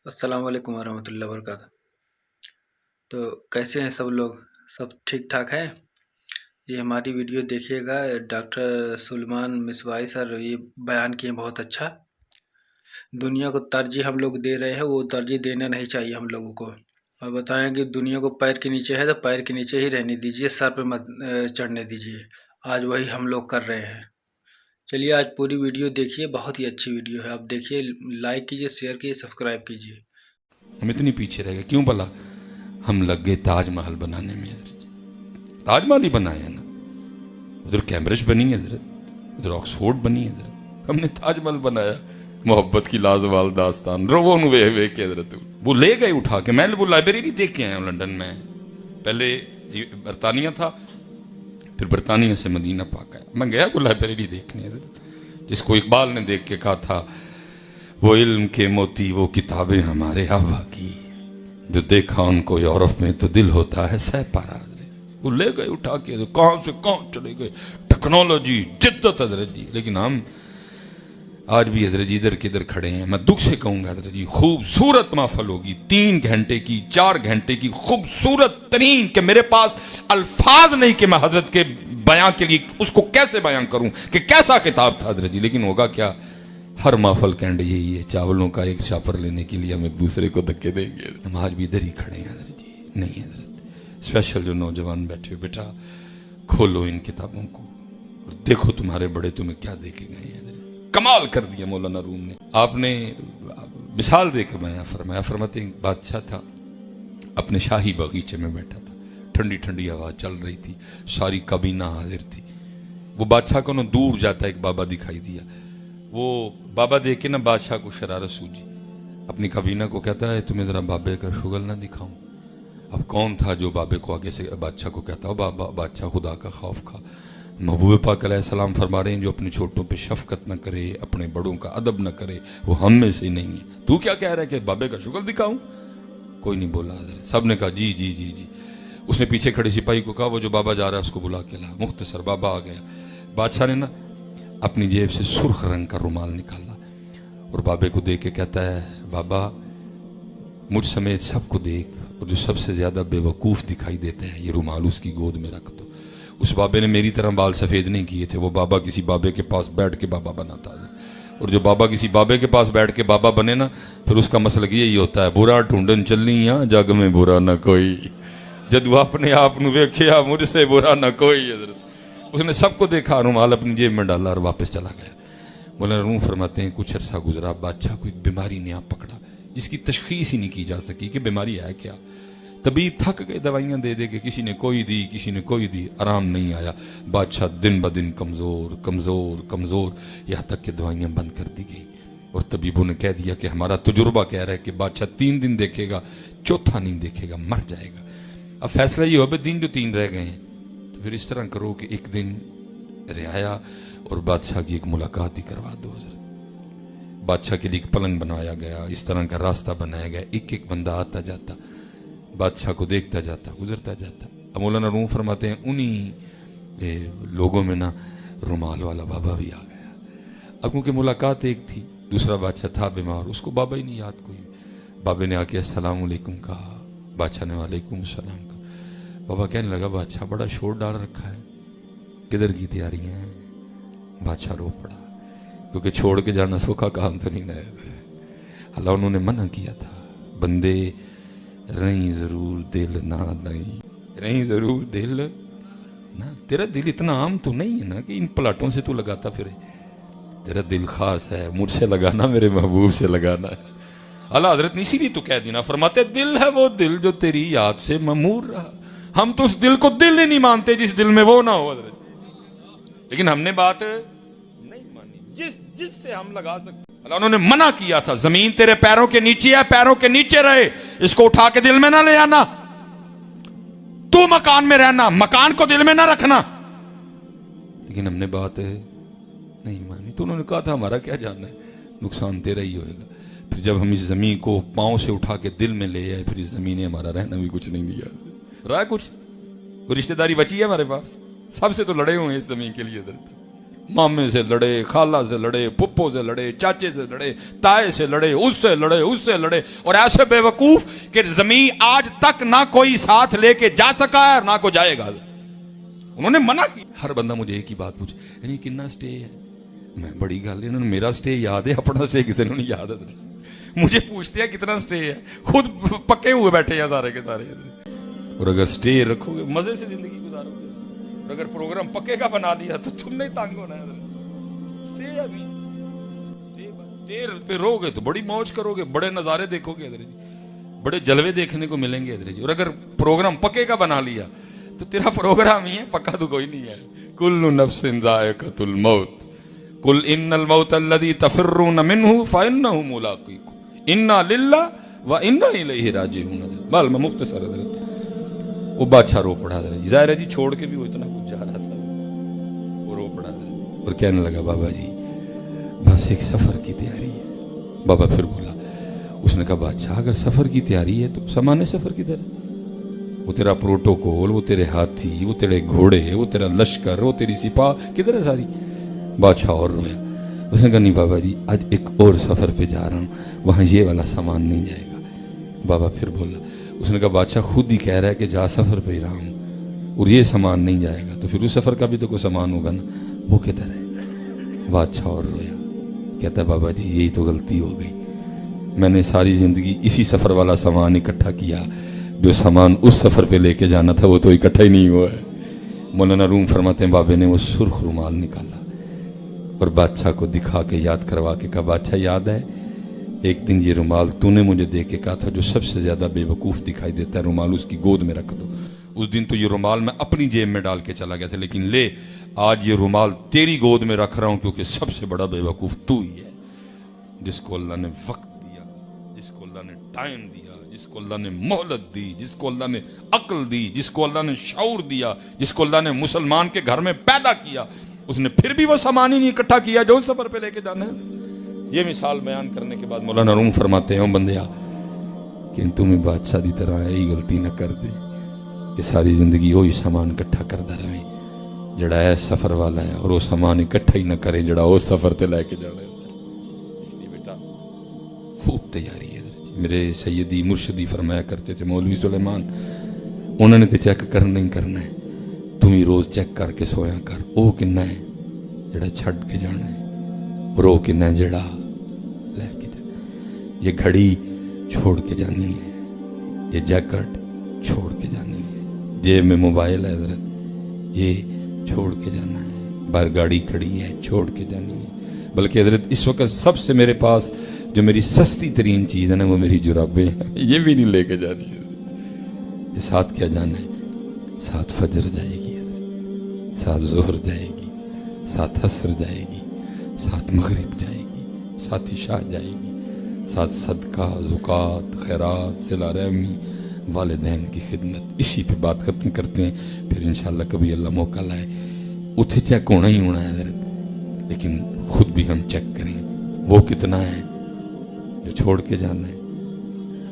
अस्सलाम वालेकुम वरहमतुल्लाहि वबरकातुह। तो कैसे हैं सब लोग? सब ठीक ठाक हैं? ये हमारी वीडियो देखिएगा। डॉक्टर सुलेमान मिसबाही सर ये बयान किए बहुत अच्छा। दुनिया को तरजीह हम लोग दे रहे हैं, वो तरजीह देना नहीं चाहिए हम लोगों को। और बताएं कि दुनिया को पैर के नीचे है तो पैर के नीचे ही रहने दीजिए, सर पे मत चढ़ने दीजिए। आज वही हम लोग कर रहे हैं। चलिए आज पूरी वीडियो देखिए, बहुत ही अच्छी वीडियो है। आप देखिए, लाइक कीजिए, शेयर कीजिए, सब्सक्राइब कीजिए। हम इतनी पीछे रह गए क्यों भला? हम लग गए ताजमहल बनाने में। ताजमहल ही बनाया ना, उधर कैम्ब्रिज बनी है, उधर ऑक्सफोर्ड बनी है, हमने ताजमहल बनाया। मोहब्बत की लाजवाल दास्तान रोवो नु वे वे के वो ले गए उठा के। मैं वो लाइब्रेरी नहीं देख के आया हूँ लंदन में। पहले बरतानिया था, फिर बरतानिया से मदीना पाक आया। मैं गया वो लाइब्रेरी देखने, जिसको इकबाल ने देख के कहा था, वो इल्म के मोती वो किताबें हमारे आबा की, जो देखा उनको यूरोप में तो दिल होता है सह पारा। वो ले गए उठा के, तो कहां से कहां चले गए। टेक्नोलॉजी जिद्दत हजरत जी। लेकिन हम आज भी हजरत जी इधर किधर खड़े हैं। मैं दुख से कहूंगा हजरत जी, खूबसूरत महफल होगी 3 घंटे की 4 घंटे की, खूबसूरत तरीन, कि मेरे पास अल्फाज नहीं कि मैं हजरत के बयां के लिए उसको कैसे बयां करूं कि कैसा किताब था हजरत जी। लेकिन होगा क्या, हर महफल कैंड यही है, चावलों का एक शापर लेने के लिए हम एक दूसरे को धक्के देंगे। हम आज भी इधर ही खड़े हैं हजरत जी। नहीं हजरत, स्पेशल जो नौजवान बैठे हो, बेटा खोलो इन किताबों को और देखो तुम्हारे बड़े तुम्हें क्या देके गए हैं। कमाल कर दिया मौलाना रूम ने। आपने मिसाल देकर बयां फरमाया। फरमाते एक बादशाह था, अपने शाही बगीचे में बैठा था, ठंडी ठंडी हवा चल रही थी, सारी काबीना हाजिर थी। वो बादशाह को ना दूर जाता एक बाबा दिखाई दिया। वो बाबा देख के ना बादशाह को शरारत सूझी, अपनी काबीना को कहता है, तुम्हें जरा बाबे का शुगल ना दिखाऊं। अब कौन था जो बाबे को आगे से बादशाह को कहता हो, बाबा बादशाह खुदा का खौफ खा। महबूब पाक अलैहिस्सलाम फरमा रहे हैं, जो अपने छोटों पे शफकत न करे, अपने बड़ों का अदब न करे, वो हम में से नहीं है। तू क्या कह रहा है कि बाबे का शुगल दिखाऊं? कोई नहीं बोला। सब ने कहा जी जी जी जी। उसने पीछे खड़े सिपाही को कहा, वो जो बाबा जा रहा है उसको बुला के ला। मुख्तसर बाबा आ गया। बादशाह ने ना अपनी जेब से सुर्ख रंग का रुमाल निकाला और बाबे को देख के कहता है, बाबा मुझ समेत सबको देख, और जो सबसे ज्यादा बेवकूफ दिखाई देता है ये रुमाल उसकी गोद में रख दो। उस बाबे ने मेरी तरह बाल सफेद नहीं किए थे। वो बाबा किसी बाबे के पास बैठ के बाबा बनाता है, और जो बाबा किसी बाबे के पास बैठ के बाबा बने ना, फिर उसका मसलक यही होता है, बुरा ढूंढन चलनी या जग में बुरा ना कोई, जदू अपने आप नु वेख्या मुझसे बुरा ना कोई। उसने सबको देखा, रुमाल अपनी जेब में डाला और वापस चला गया। मौलाना रूम फरमाते हैं, कुछ अरसा गुजरा, बादशाह को एक बीमारी ने आप पकड़ा, जिसकी तशखीस ही नहीं की जा सकी कि बीमारी है क्या। तबीब थक गए दवाइयां दे दे के, किसी ने कोई दी, किसी ने कोई दी, आराम नहीं आया। बादशाह दिन ब दिन कमजोर कमजोर कमजोर, यहाँ तक कि दवाइयां बंद कर दी गई। और तबीबों ने कह दिया कि हमारा तजुर्बा कह रहा है कि बादशाह 3 दिन देखेगा, चौथा नहीं देखेगा, मर जाएगा। अब फैसला ये हो, दिन जो 3 रह गए हैं, तो फिर इस तरह करो कि एक दिन रियाया और बादशाह की एक मुलाकात ही करवा दो। बादशाह के लिए एक पलंग बनवाया गया, इस तरह का रास्ता बनाया गया, एक एक बंदा आता जाता, बादशाह को देखता जाता, गुजरता जाता। अब मौलाना रूम फरमाते हैं, उन्हीं लोगों में ना रुमाल वाला बाबा भी आ गया। अब क्योंकि मुलाकात एक थी, दूसरा बादशाह था बीमार, उसको बाबा ही नहीं याद कोई। बाबे ने आके अस्सलाम वालेकुम कहा, बादशाह ने वालेकुम सलाम कहा। बाबा कहने लगा, बादशाह बड़ा शोर डाल रखा है, किधर की तैयारियां हैं? बादशाह रो पड़ा, क्योंकि छोड़ के जाना सूखा काम तो नहीं है। अल्लाह उन्होंने मना किया था, बंदे रही जरूर दिल ना नहीं, रही जरूर दिल ना। तेरा दिल इतना आम तो नहीं है ना कि इन प्लाटों से तू लगाता फिरे। तेरा दिल खास है, मुझसे लगाना, मेरे महबूब से लगाना है। अल्लाह हजरत ने इसीलिए तो कह दिया, फरमाते दिल है वो दिल जो तेरी याद से ममूर रहा। हम तो उस दिल को दिल ही नहीं मानते जिस दिल में वो ना हो हजरत। लेकिन हमने बात नहीं मानी जिससे हम लगा सकते। अल्लाह उन्होंने मना किया था, जमीन तेरे पैरों के नीचे है, पैरों के नीचे रहे, इसको उठा के दिल में ना ले आना। तू मकान में रहना, मकान को दिल में ना रखना। लेकिन हमने बात नहीं मानी, तो उन्होंने कहा था हमारा क्या जानना है, नुकसान तेरा ही होएगा। फिर जब हम इस जमीन को पांव से उठा के दिल में ले आए, फिर इस जमीन ने हमारा रहना भी कुछ नहीं दिया। रहा कुछ कोई रिश्तेदारी बची है हमारे पास? सबसे तो लड़े हुए हैं इस जमीन के लिए। मामे से लड़े, खाला से लड़े, पुप्पो से लड़े, चाचे से लड़े, ताए से लड़े, उससे लड़े और ऐसे बेवकूफ कि जमीन आज तक ना कोई साथ लेके जा सका है ना को जाएगा। उन्होंने मना की। हर बंदा मुझे एक ही बात पूछे, यानी कितना स्टे है? मैं बड़ी गल, इन्होंने मेरा स्टे याद है, अपना स्टे किसी ने नहीं याद है। मुझे पूछते हैं कितना स्टे है, खुद पक्के हुए बैठे हैं सारे के सारे। और अगर स्टे रखोगे मजे से जिंदगी गुजारोगे, और अगर प्रोग्राम पक्के का बना दिया तो तुमने ही तंग होना है। स्टे अभी स्टे पे रहोगे तो बड़ी मौज करोगे, बड़े नजारे देखोगे इधर जी, बड़े जलवे देखने को मिलेंगे इधर जी। और अगर प्रोग्राम पक्के का बना लिया तो तेरा प्रोग्राम ही है, पक्का तो कोई नहीं है। कुल्लु नफ्सिन जायकातुल मौत, कुल इन्नल मौत अल्लज़ी तफिर्रून मिन्हु फइन्नहु मुलाक़ीकुम इन्ना लिल्लाहि व इन्ना इलैहि राजिऊन। बाल में मुख्तसर है। वो बादशाह रो पड़ा था, जाहिर है जी, छोड़ के भी वो इतना कुछ जा रहा था, वो रो पड़ा था और कहने लगा बाबा जी बस एक सफर की तैयारी है। बाबा फिर बोला, उसने कहा बादशाह अगर सफर की तैयारी है तो सामान्य सफर की तरह, वो तेरा प्रोटोकॉल, वो तेरे हाथी, वो तेरे घोड़े, वो तेरा लश्कर, वो तेरी सिपाह किधर है सारी? बादशाह और रोया। उसने कहा नहीं बाबा जी आज एक और सफर पे जा रहा हूँ, वहां ये वाला सामान नहीं जाएगा। बाबा फिर बोला, उसने कहा बादशाह खुद ही कह रहा है कि जा सफर पे रहा हूँ और ये सामान नहीं जाएगा, तो फिर उस सफर का भी तो कोई सामान होगा ना, वो किधर है? बादशाह और रोया। कहता है बाबा जी यही तो गलती हो गई, मैंने सारी जिंदगी इसी सफर वाला सामान इकट्ठा किया, जो सामान उस सफर पे लेके जाना था वो तो इकट्ठा ही नहीं हुआ है। मौलाना रूम फरमाते हैं बाबे ने वो सुर्ख रुमाल निकाला और बादशाह को दिखा के याद करवा के कहा बादशाह याद है एक दिन ये रुमाल तूने मुझे दे के कहा था जो सबसे ज्यादा बेवकूफ दिखाई देता है रुमाल उसकी गोद में रख दो। उस दिन तो ये रुमाल मैं अपनी जेब में डाल के चला गया था, लेकिन ले आज ये रुमाल तेरी गोद में रख रहा हूं क्योंकि सबसे बड़ा बेवकूफ तू ही है, जिसको अल्लाह ने वक्त दिया, जिसको अल्लाह ने टाइम दिया, जिसको अल्लाह ने मोहलत दी, जिसको अल्लाह ने अक्ल दी, जिसको अल्लाह ने शऊर दिया, जिसको अल्लाह ने मुसलमान के घर में पैदा किया, उसने फिर भी वो सामान ही नहीं इकट्ठा किया जो उस सफर पे लेके जाना है। ये मिसाल बयान करने के बाद मौलाना रूम फरमाते हैं बंदिया कि तुम बादशाह की तरह यही गलती न कर दे कि सारी जिंदगी वही सामान इकट्ठा करता रहे जड़ा है सफर वाला है, और वो सामान इकट्ठा ही न करे जड़ा उस सफर ते लेके जाना है। इसलिए बेटा खूब तैयारी है। मेरे सैयदी मुर्शदी फरमाया करते थे मौलवी सुलेमान, उन्होंने तो चेक करना ही करना है, तू ही रोज चेक करके सोया कर वो किन्ना है जड़ा छड़ के जाना है और वो किन्ना है जड़ा लेके जाना। ये घड़ी छोड़ के जानी है, ये जैकेट छोड़ के जानी है, जेब में मोबाइल है हजरत ये छोड़ के जाना है, बाहर गाड़ी खड़ी है छोड़ के जानी है। बल्कि हजरत इस वक्त सबसे मेरे पास जो मेरी सस्ती तरीन चीज़ है ना वो मेरी जुराबें हैं, ये भी नहीं लेके जानी है। ये साथ क्या जाना है? साथ फजर जाएगी, साथ जोहर जाएगी, साथ असर जाएगी, साथ मगरिब जाएगी, साथ इशा जाएगी, साथ सदका ज़ुकात खैरात सिला रहमी वालिदैन की खिदमत। इसी पे बात खत्म करते हैं, फिर इंशाअल्लाह कभी अल्लाह मौका लाए उथे चेक होना ही होना है, लेकिन खुद भी हम चेक करें वो कितना है जो छोड़ के जाना है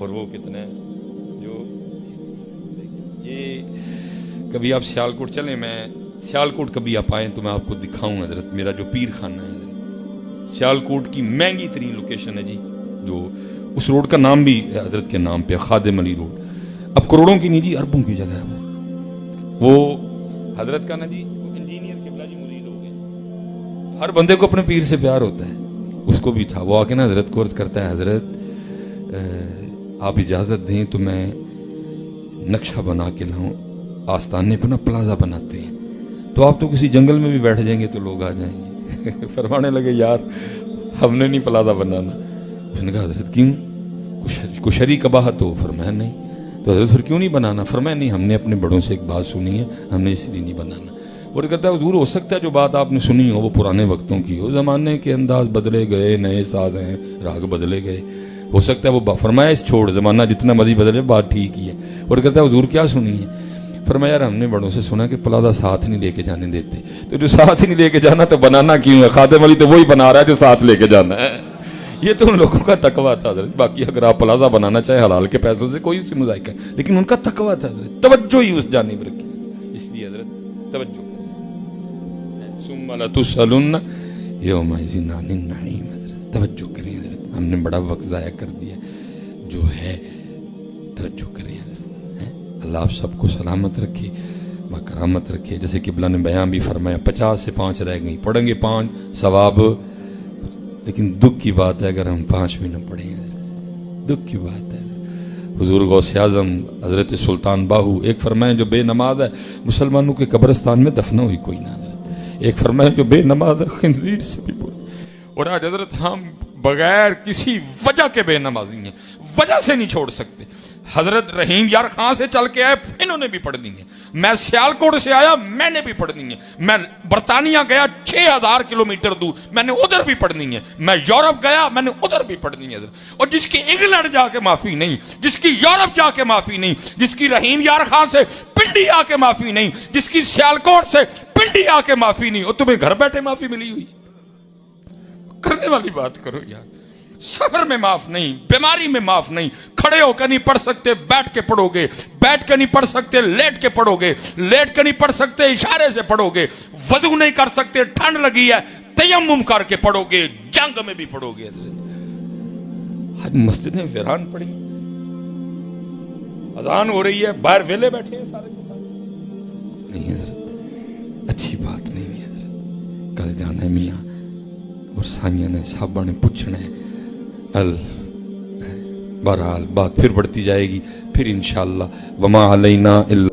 और वो कितना है जो। ये कभी आप सियालकोट चलें, मैं सियालकोट कभी आप आए तो मैं आपको दिखाऊं हजरत मेरा जो पीर खाना है। सियालकोट की महंगी तरीन लोकेशन है जी, जो उस रोड का नाम भी हजरत के नाम पे खादिम अली रोड। अब करोड़ों की नहीं जी अरबों की जगह है वो हजरत का ना जी इंजीनियर किबला जी मुरीद हो गए। हर बंदे को अपने पीर से प्यार होता है, उसको भी था। वो आके ना हजरत को अर्ज करता है हजरत आप इजाज़त दें तो मैं नक्शा बना के लाऊं, आस्थाने पर ना प्लाजा बनाते हैं तो आप तो किसी जंगल में भी बैठ जाएंगे तो लोग आ जाएंगे। फरमाने लगे यार हमने नहीं प्लाजा बनाना। उसने कहा हजरत क्यों, कुशरी कबाहत हो? फरमाया नहीं। तो हजरत फिर क्यों नहीं बनाना? फरमाया नहीं हमने अपने बड़ों से एक बात सुनी है, हमने इसलिए नहीं बनाना। और कहता है दूर हो सकता है जो बात आपने सुनी हो वो पुराने वक्तों की हो, ज़माने के अंदाज बदले गए, नए साज हैं, राग बदले गए, हो सकता है वो फरमाइश छोड़ ज़माना जितना मर्जी बदले बात ठीक ही है। और कहता है दूर क्या सुनी है? फरमाया यार हमने बड़ों से सुना कि प्लाजा साथ नहीं लेके जाने देते, तो जो साथ ही नहीं लेके जाना तो बनाना क्यों है? खादिम अली तो वही बना रहा है जो साथ लेके जाना है। ये तो उन लोगों का तकवा था। बाकी अगर आप प्लाजा बनाना चाहे हलाल के पैसों से कोई उससे मुज़ाहिका, लेकिन उनका तकवा था, तवज्जो ही उस जानिब रखी। इसलिए हजरत तवज्जो सुम्मा सुम्मा लतुस्अलुन्न यौमइज़िन अनिन नईम। तवज्जो करें हज़रत, हमने बड़ा वक्त ज़ाया कर दिया जो है, तवज्जो करें हज़रत। अल्लाह आप सबको सलामत रखे, बकरामत रखे। जैसे किबला ने बयान भी फरमाया 50 से 5 रह गई, पढ़ेंगे 5 सवाब, लेकिन दुख की बात है अगर हम 5 भी न पढ़ें, दुख की बात है। हुजूर गौसे आज़म हज़रत सुल्तान बाहू एक फरमाए जो बेनमाज है मुसलमानों के कब्रिस्तान में दफना हुई कोई ना हज़रत, एक फरमाए जो बेनमाज है खिंजीर से भी बुरी। और आज हज़रत हम बगैर किसी वजह के बेनमाजी हैं, वजह से नहीं छोड़ सकते। हजरत रहीम यार खां से चल के आए, इन्होंने भी पढ़ दी है। मैं सियालकोट से आया, मैंने भी पढ़ दी है। मैं बरतानिया गया 6000 किलोमीटर दूर, मैंने उधर भी पढ़ दी है। मैं यूरोप गया, मैंने उधर भी पढ़ दी है। और जिसकी इंग्लैंड जाके माफी नहीं, जिसकी यूरोप जाके माफी नहीं, जिसकी रहीम यार खां से पिंडी आके माफी नहीं, जिसकी सियालकोट से पिंडी आके माफी नहीं, और तुम्हें घर बैठे माफी मिली हुई। करने वाली बात करो यार। सफर में माफ नहीं, बीमारी में माफ नहीं, खड़े होकर नहीं पढ़ सकते बैठ के पढ़ोगे, बैठ कर नहीं पढ़ सकते लेट के पढ़ोगे, लेट कर नहीं पढ़ सकते इशारे से पढ़ोगे, वजू नहीं कर सकते ठंड लगी है तयम्मुम करके पढ़ोगे, जंग में भी पढ़ोगे। आज मस्जिदें वीरान पड़ी, अजान हो रही है, बाहर वेले बैठे हैं सारे के सारे। नहीं हजरत, अच्छी बात नहीं है हजरत। कल जाना है मियाँ और साइया ने साहबा ने पूछना है। बहरहाल बात फिर बढ़ती जाएगी, फिर इंशाअल्लाह वमा अलैना इल्ला